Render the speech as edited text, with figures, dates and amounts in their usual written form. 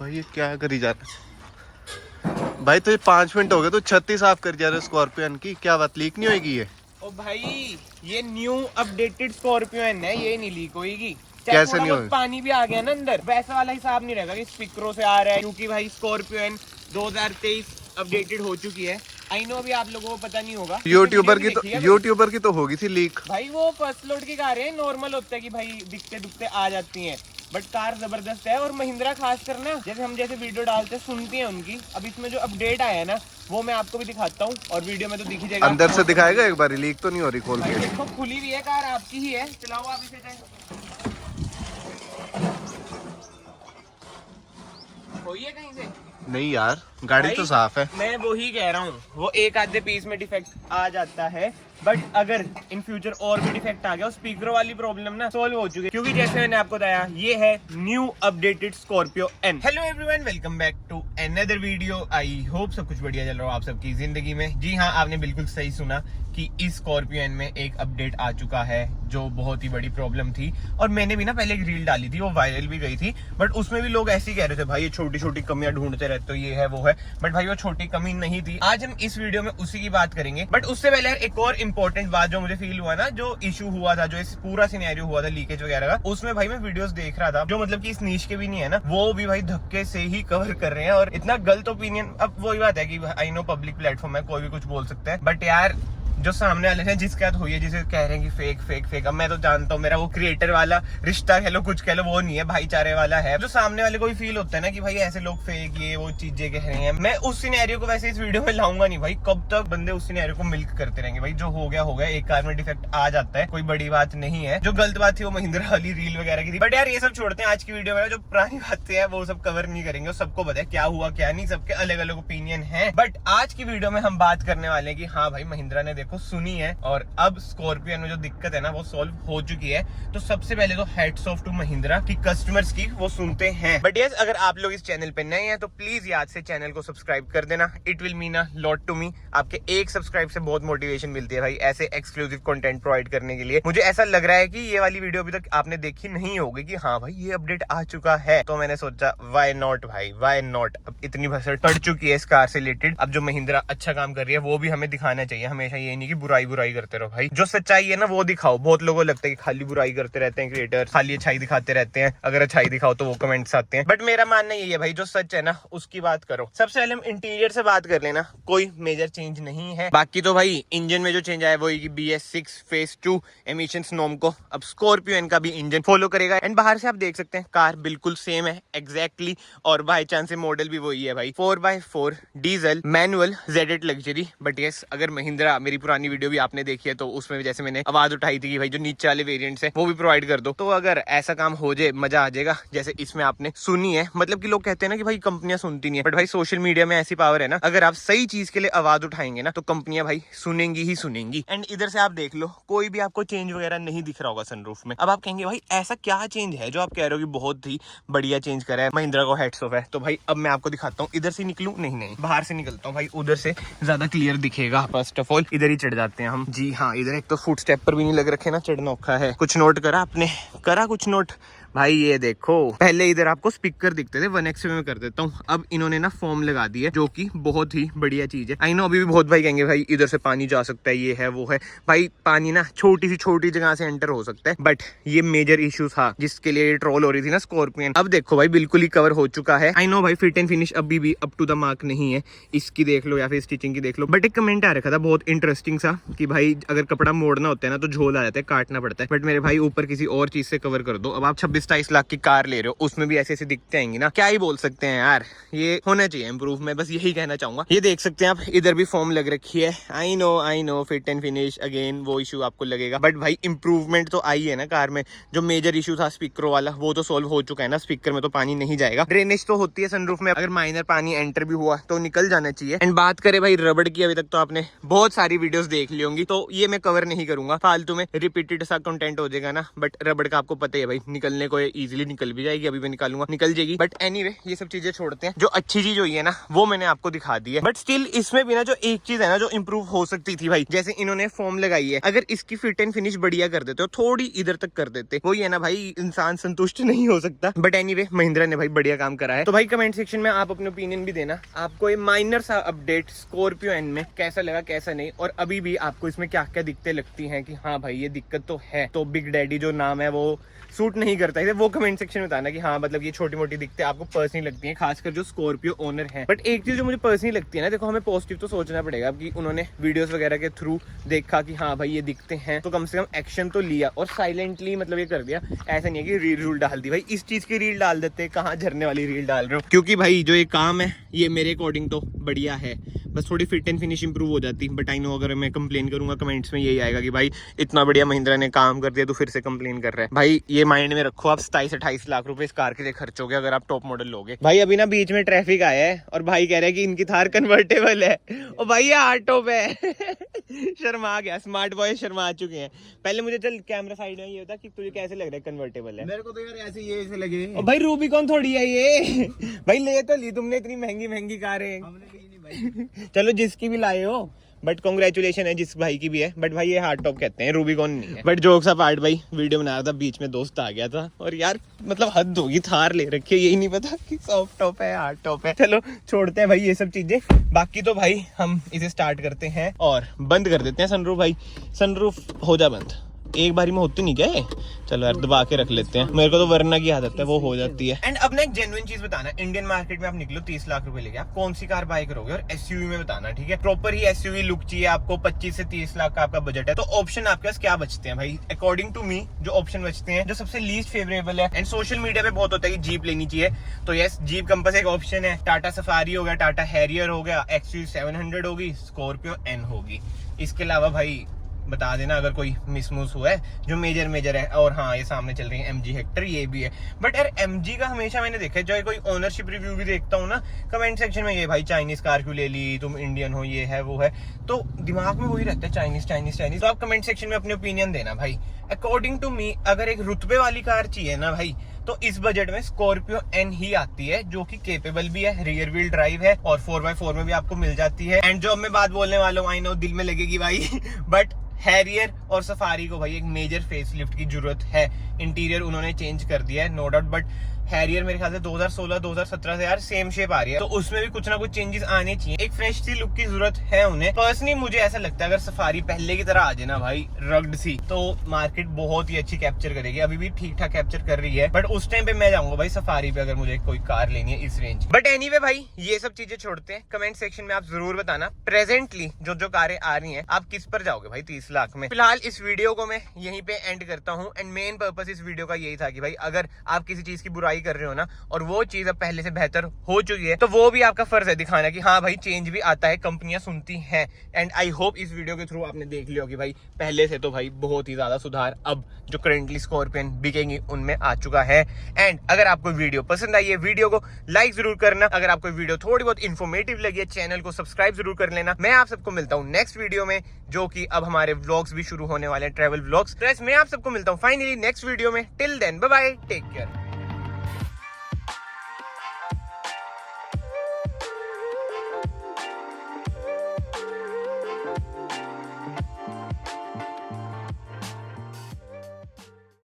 भाई ये क्या करी जा रहा भाई? तो ये 5 मिनट हो गए तो छत ही साफ कर जा रहे स्कॉर्पियन की। क्या बात, लीक नहीं होगी ये? ओ भाई ये न्यू अपडेटेड स्कॉर्पियन है, ये नहीं लीक होगी। कैसे थोड़ा नहीं बहुत होगी? पानी भी आ गया ना अंदर, वैसा वाला हिसाब नहीं रहेगा कि स्पीकरों से आ रहा है, क्योंकि भाई स्कॉर्पियन 2023 अपडेटेड हो चुकी है। आई नो अभी आप लोगों को पता नहीं होगा। यूट्यूबर की तो होगी थी लीक। भाई वो फर्स्ट लोड की कारें हैं, नॉर्मल होता है कि भाई दिखते दुखते आ जाती हैं, बट कार जबरदस्त है। और महिंद्रा खास कर ना, जैसे हम वीडियो डालते हैं सुनती हैं उनकी। अब इसमें जो अपडेट आया है ना, वो मैं आपको भी दिखाता हूँ, और वीडियो में तो दिख ही जाएगा। अंदर से दिखाएगा एक बार, लीक तो नहीं हो रही खोल के? देखो खुली हुई है कार, आपकी ही है, चलाओ आप इसे। होई है कहीं से? नहीं यार, गाड़ी तो साफ है। मैं वो ही कह रहा हूँ, वो एक आधे पीस में डिफेक्ट आ जाता है, बट अगर इन फ्यूचर और भी डिफेक्ट आ गया, स्पीकर वाली प्रॉब्लम ना सॉल्व हो चुकी है, क्योंकि जैसे मैंने आपको बताया ये है new updated Scorpio N. Hello everyone, welcome back to another video. I hope सब कुछ बढ़िया चल रहा हो आप सबकी जिंदगी में। जी हाँ, आपने बिल्कुल सही सुना कि इस स्कॉर्पियो एन में एक अपडेट आ चुका है, जो बहुत ही बड़ी प्रॉब्लम थी। और मैंने भी ना पहले एक रील डाली थी, वो वायरल भी गई थी, बट उसमें भी लोग ऐसे ही कह रहे थे, भाई ये छोटी छोटी कमियां ढूंढते रहते हो, ये है वो है। बट भाई वो छोटी कमी नहीं थी। आज हम इस वीडियो में उसी की बात करेंगे। बट उससे पहले एक और इम्पोर्टेंट बात जो मुझे फील हुआ ना, जो इशू हुआ था, जो इस पूरा सिनेरियो हुआ था लीकेज वगैरह का, उसमें भाई मैं वीडियोस देख रहा था, जो मतलब कि इस नीश के भी नहीं है ना, वो भी भाई धक्के से ही कवर कर रहे हैं। और इतना गलत ओपिनियन, अब वही बात है कि आई नो पब्लिक प्लेटफॉर्म है, कोई भी कुछ बोल सकता है, बट यार जो सामने वाले हैं जिसके साथ हुई है, जिसे कह रहे हैं कि फेक फेक फेक, अब मैं तो जानता हूँ मेरा वो क्रिएटर वाला रिश्ता कह लो, कुछ कह लो, वो नहीं है, भाईचारे वाला है। जो सामने वाले को भी फील होता है ना कि भाई ऐसे लोग फेक ये वो चीजें कह रहे हैं। मैं उस सिनेरियो को वैसे इस वीडियो में लाऊंगा नहीं भाई, कब तक बंदे उस सिनेरियो को मिल्क करते रहेंगे। भाई जो हो गया, एक कार में डिफेक्ट आ जाता है, कोई बड़ी बात नहीं है। जो गलत बात थी वो महिंद्रा वाली रील वगैरह की थी, बट यार ये सब छोड़ते हैं। आज की वीडियो में जो पुरानी बातें हैं वो सब कवर नहीं करेंगे, सबको पता है क्या हुआ क्या नहीं, सबके अलग अलग ओपिनियन है। बट आज की वीडियो में हम बात करने वाले हैं कि हाँ भाई महिंद्रा ने देखो सुनी है, और अब स्कॉर्पियन में जो दिक्कत है ना वो सॉल्व हो चुकी है। तो सबसे पहले तो हैट्स ऑफ टू महिंद्रा की कस्टमर्स की वो सुनते हैं। बट यस, अगर आप लोग इस चैनल पे नए हैं तो प्लीज याद से चैनल को सब्सक्राइब कर देना। It will mean a lot to me. आपके एक सब्सक्राइब से बहुत मोटिवेशन मिलती है भाई, ऐसे एक्सक्लूसिव कंटेंट प्रोवाइड करने के लिए। मुझे ऐसा लग रहा है कि ये वाली वीडियो अभी तक आपने देखी नहीं होगी कि हाँ भाई ये अपडेट आ चुका है, तो मैंने सोचा व्हाई नॉट भाई, व्हाई नॉट। अब इतनी भसड़ पड़ चुकी है इस कार से रिलेटेड, अब जो महिंद्रा अच्छा काम कर रही है वो भी हमें दिखाना चाहिए। हमेशा ये नहीं कि बुराई बुराई करते रहो भाई, जो सच्चाई है ना वो दिखाओ। बहुत लोगों को लगता है कि खाली बुराई करते रहते हैं क्रिएटर, खाली अच्छाई दिखाते रहते हैं, अगर अच्छाई दिखाओ तो वो कमेंट्स आते हैं। बट मेरा मानना यही है भाई, जो सच है ना उसकी बात करो। सबसे पहले हम इंटीरियर से बात कर लेना, कोई मेजर चेंज नहीं है। बाकी तो भाई इंजन में जो चेंज आया वो BS6 फेज 2 एमिशंस नॉर्म को अब स्कॉर्पियो एन का भी इंजन फॉलो करेगा। एंड बाहर से आप देख सकते हैं कार बिल्कुल सेम है एग्जैक्टली, और बाई चांस से मॉडल भी वही है भाई, 4x4 diesel manual Z8 luxury. But yes, अगर महिंद्रा, मेरी पुरानी वीडियो भी आपने देखी है तो उसमें भी जैसे मैंने आवाज उठाई थी कि भाई जो नीचे वाले वेरिएंट्स हैं वो भी प्रोवाइड कर दो, तो अगर ऐसा काम हो जाए मजा आ जाएगा जैसे इसमें आपने सुनी है। मतलब कि लोग कहते हैं ना कि भाई कंपनियां सुनती नहीं है, बट भाई सोशल मीडिया में ऐसी पावर है ना, अगर आप सही चीज के लिए आवाज उठाएंगे ना तो कंपनियां भाई सुनेंगी ही सुनेंगी। एंड इधर से आप देख लो, कोई भी आपको चेंज वगैरह नहीं दिख रहा होगा सनरूफ में। अब आप कहेंगे भाई ऐसा क्या चेंज है जो आप कह रहे हो कि बहुत ही बढ़िया चेंज करा है, महिंद्रा को हैट्स ऑफ है। तो भाई अब मैं आपको दिखाता हूँ, इधर से निकलूं, नहीं बाहर से निकलता हूँ भाई, उधर से ज्यादा क्लियर दिखेगा। फर्स्ट ऑफ ऑल इधर ही चढ़ जाते हैं हम। जी हाँ, इधर एक तो फुट स्टेप पर भी नहीं लग रखे ना, चढ़ना औखा है। कुछ नोट करा आपने? करा कुछ नोट? भाई ये देखो, पहले इधर आपको स्पीकर दिखते थे, 1x में कर देता हूँ, अब इन्होंने ना फॉर्म लगा दी है, जो कि बहुत ही बढ़िया चीज है। आई नो अभी भी बहुत भाई कहेंगे भाई इधर से पानी जा सकता है, ये है वो है। भाई पानी ना छोटी सी छोटी जगह से एंटर हो सकता है, बट ये मेजर इशू था जिसके लिए ट्रोल हो रही थी ना स्कॉर्पियन। अब देखो भाई बिल्कुल ही कवर हो चुका है। आई नो भाई फिट एंड फिनिश अभी भी अप टू द मार्क नहीं है, इसकी देख लो या फिर स्टिचिंग की देख लो। बट एक कमेंट आ रखा था बहुत इंटरेस्टिंग सा कि भाई अगर कपड़ा मोड़ना होता है ना तो झोल आ जाता है, काटना पड़ता है। बट मेरे भाई ऊपर किसी और चीज से कवर कर दो। अब आप 26-28 लाख की कार ले रहे हो, उसमें भी ऐसे ऐसे दिखते आएंगे ना, क्या ही बोल सकते हैं यार, ये होना चाहिए इंप्रूव। मैं बस यही कहना चाहूंगा। ये देख सकते हैं आप, इधर भी फॉर्म लग रखी है। I know fit and finish again वो इशू आपको लगेगा, बट भाई इंप्रूवमेंट तो आई है ना कार में। जो मेजर इशू था स्पीकरों वाला वो तो सोल्व हो चुका है ना, स्पीकर में तो पानी नहीं जाएगा। ड्रेनेज तो होती है सनरूफ में, अगर माइनर पानी एंटर भी हुआ तो निकल जाना चाहिए। एंड बात करें भाई रबड़ की, अभी तक तो आपने बहुत सारी वीडियोस देख ली होंगी, तो ये मैं कवर नहीं करूंगा, फालतू में रिपीटेड सा कंटेंट हो जाएगा ना। बट रबड़ का आपको पता ही है भाई, निकलने को ये इजीली निकल भी जाएगी, अभी मैं निकालूंगा, निकल जाएगी। बट एनीवे ये सब चीजें छोड़ते हैं, जो अच्छी चीज हुई है ना वो मैंने आपको दिखा दी है। बट स्टिल इसमें भी ना जो एक चीज है ना जो इंप्रूव हो सकती थी भाई, जैसे इन्होंने फोम लगाई है, अगर इसकी फिट एंड फिनिश बढ़िया कर देते हो, थोड़ी इधर तक कर देते, वो ये ना भाई इंसान संतुष्ट नहीं हो सकता। बट एनीवे महिंद्रा ने भाई बढ़िया काम करा है। तो भाई कमेंट सेक्शन में आप अपने ओपिनियन भी देना, आपको ये माइनर सा अपडेट स्कॉर्पियो एन में कैसा लगा कैसा नहीं, और अभी भी आपको इसमें क्या क्या दिक्कतें लगती हैं कि हाँ भाई ये दिक्कत तो है, तो बिग डैडी जो नाम है वो सूट नहीं करता है, वो कमेंट सेक्शन में बताना कि हाँ मतलब ये छोटी मोटी दिक्कतें आपको पर्सनली लगती हैं, खासकर जो स्कॉर्पियो ओनर है। बट एक चीज जो मुझे पर्सनली लगती है ना, देखो हमें पॉजिटिव तो सोचना पड़ेगा कि उन्होंने वीडियोस वगैरह के थ्रू देखा कि हाँ भाई ये दिखते हैं, तो कम से कम एक्शन तो लिया और साइलेंटली मतलब ये कर दिया। ऐसा नहीं है कि रील रूल डाल दी, भाई इस चीज की रील डाल देते, कहाँ झरने वाली रील डाल रहे हो, क्योंकि भाई जो ये काम है ये मेरे अकॉर्डिंग तो बढ़िया है, बस थोड़ी फिट एंड फिनिश इंप्रूव हो जाती। बट आई नो अगर मैं कंप्लेन करूंगा कमेंट्स में यही आएगा कि भाई इतना बढ़िया महिंद्रा ने काम कर दिया तो फिर से कंप्लेन कर रहा है। भाई ये माइंड में रखो, आप 27-28 लाख रुपए इस कार के लिए खर्च हो गए अगर आप टॉप मॉडल लोगे। भाई अभी ना बीच में ट्रैफिक आया है और भाई कह रहे हैं कि इनकी थार कन्वर्टेबल है, और भाई ये हार्ड टॉप है शर्मा गया, स्मार्ट बॉय शर्मा चुके हैं। पहले मुझे चल कैमरा साइड में ये होता कि तुझे कैसे लग रहा है कन्वर्टेबल है, मेरे को तो यार ऐसे ये ऐसे लगे। और भाई रूबिकॉन थोड़ी है ये भाई ले तो ली तुमने, इतनी महंगी महंगी कारें। हमने ली नहीं भाई। चलो जिसकी भी लाए हो, बट कॉन्ग्रेचुलेशन है जिस भाई की भी है, बट भाई ये हार्ड टॉप कहते हैं, रूबिकॉन नहीं है। बट जोक्स अपार्ट भाई वीडियो बना रहा था, बीच में दोस्त आ गया था और यार मतलब हद होगी, थार ले रखी है, यही नहीं पता कि सॉफ्ट टॉप है हार्ड टॉप है। चलो छोड़ते हैं भाई ये सब चीजें, बाकी तो भाई हम इसे स्टार्ट करते हैं और बंद कर देते हैं सनरूफ। भाई सनरूफ हो जा बंद, एक बारी में होती नहीं क्या है, चलो यार दबा के रख लेते हैं, मेरे को तो वरना की आदत है वो हो जाती है। एंड अब ना एक जेन्युइन चीज बताना, इंडियन मार्केट में आप निकलो 30 लाख रुपए लेके, आप कौन सी कार बाय करोगे, और एसयूवी में बताना, ठीक है। प्रॉपर ही एसयूवी लुक चाहिए आपको, 25 से 30 लाख का आपका बजट है, तो ऑप्शन आपके पास क्या बचते हैं भाई, अकॉर्डिंग टू मी जो ऑप्शन बचते हैं, जो सबसे लीस्ट फेवरेबल है, एंड सोशल मीडिया पे बहुत होता है कि जीप लेनी चाहिए, तो यस जीप कंपस एक ऑप्शन है, टाटा सफारी हो गया, टाटा हैरियर हो गया, एक्सयूवी 700 होगी, स्कॉर्पियो एन होगी। इसके अलावा भाई बता देना अगर कोई मिसमूस हुआ है जो मेजर है। और हाँ ये सामने चल रही है MG हेक्टर, ये भी है। बट यार MG का हमेशा मैंने देखा है, जो कोई ओनरशिप रिव्यू भी देखता हूँ ना कमेंट सेक्शन में, ये भाई चाइनीज कार क्यों ले ली, तुम इंडियन हो, ये है वो है, तो दिमाग में वही रहता है चाइनीज। तो आप कमेंट सेक्शन में अपने ओपिनियन देना भाई। अकॉर्डिंग टू मी अगर एक रुतबे वाली कार चाहिए ना भाई, तो इस बजट में स्कॉर्पियो एन ही आती है, जो कि केपेबल भी है, रियर व्हील ड्राइव है और 4x4 में भी आपको मिल जाती है। एंड जो अब मैं बात बोलने वाला हूँ, आई नो दिल में लगेगी भाई बट हैरियर और सफारी को भाई एक मेजर फेसलिफ्ट की जरूरत है। इंटीरियर उन्होंने चेंज कर दिया है नो डाउट, बट हैरियर मेरे ख्याल से 2016-2017 से यार सेम शेप आ रही है, तो उसमें भी कुछ ना कुछ चेंजेस आने चाहिए, एक फ्रेश सी लुक की जरूरत है उन्हें। पर्सनली मुझे ऐसा लगता है अगर सफारी पहले की तरह आ जाए ना भाई, रग्ड सी, तो मार्केट बहुत ही अच्छी कैप्चर करेगी। अभी भी ठीक ठाक कैप्चर कर रही है, बट उस टाइम पे मैं जाऊंगा भाई सफारी पे अगर मुझे कोई कार लेनी है इस रेंज। बट एनीवे भाई ये सब चीजें छोड़ते हैं, कमेंट सेक्शन में आप जरूर बताना प्रेजेंटली जो कारें आ रही है आप किस पर जाओगे भाई 30 लाख में। फिलहाल इस वीडियो को मैं यहीं पे एंड करता हूँ, एंड मेन पर्पस इस वीडियो का यही था कि भाई अगर आप किसी चीज की बुराई कर रहे हो ना और वो चीज अब पहले से बेहतर हो चुकी है, तो वो भी आपका फर्ज है दिखाना कि हाँ भाई चेंज भी आता है, कंपनियां सुनती हैं। एंड आई होप इस वीडियो के थ्रू आपने देख लिया कि भाई पहले से तो भाई बहुत ही ज्यादा सुधार अब जो करेंटली स्कॉर्पियन बिकेंगी उनमें आ चुका है। एंड अगर आपको वीडियो पसंद आई है, वीडियो को लाइक जरूर करना, अगर आपको वीडियो थोड़ी बहुत इन्फॉर्मेटिव लगी है चैनल को सब्सक्राइब जरूर कर लेना। मैं आप सबको मिलता हूँ नेक्स्ट वीडियो में, जो कि अब हमारे व्लॉग्स भी शुरू होने वाले हैं, ट्रैवल व्लॉग्स। मैं आप सबको मिलता हूँ फाइनली नेक्स्ट वीडियो में। Till then bye bye, take care.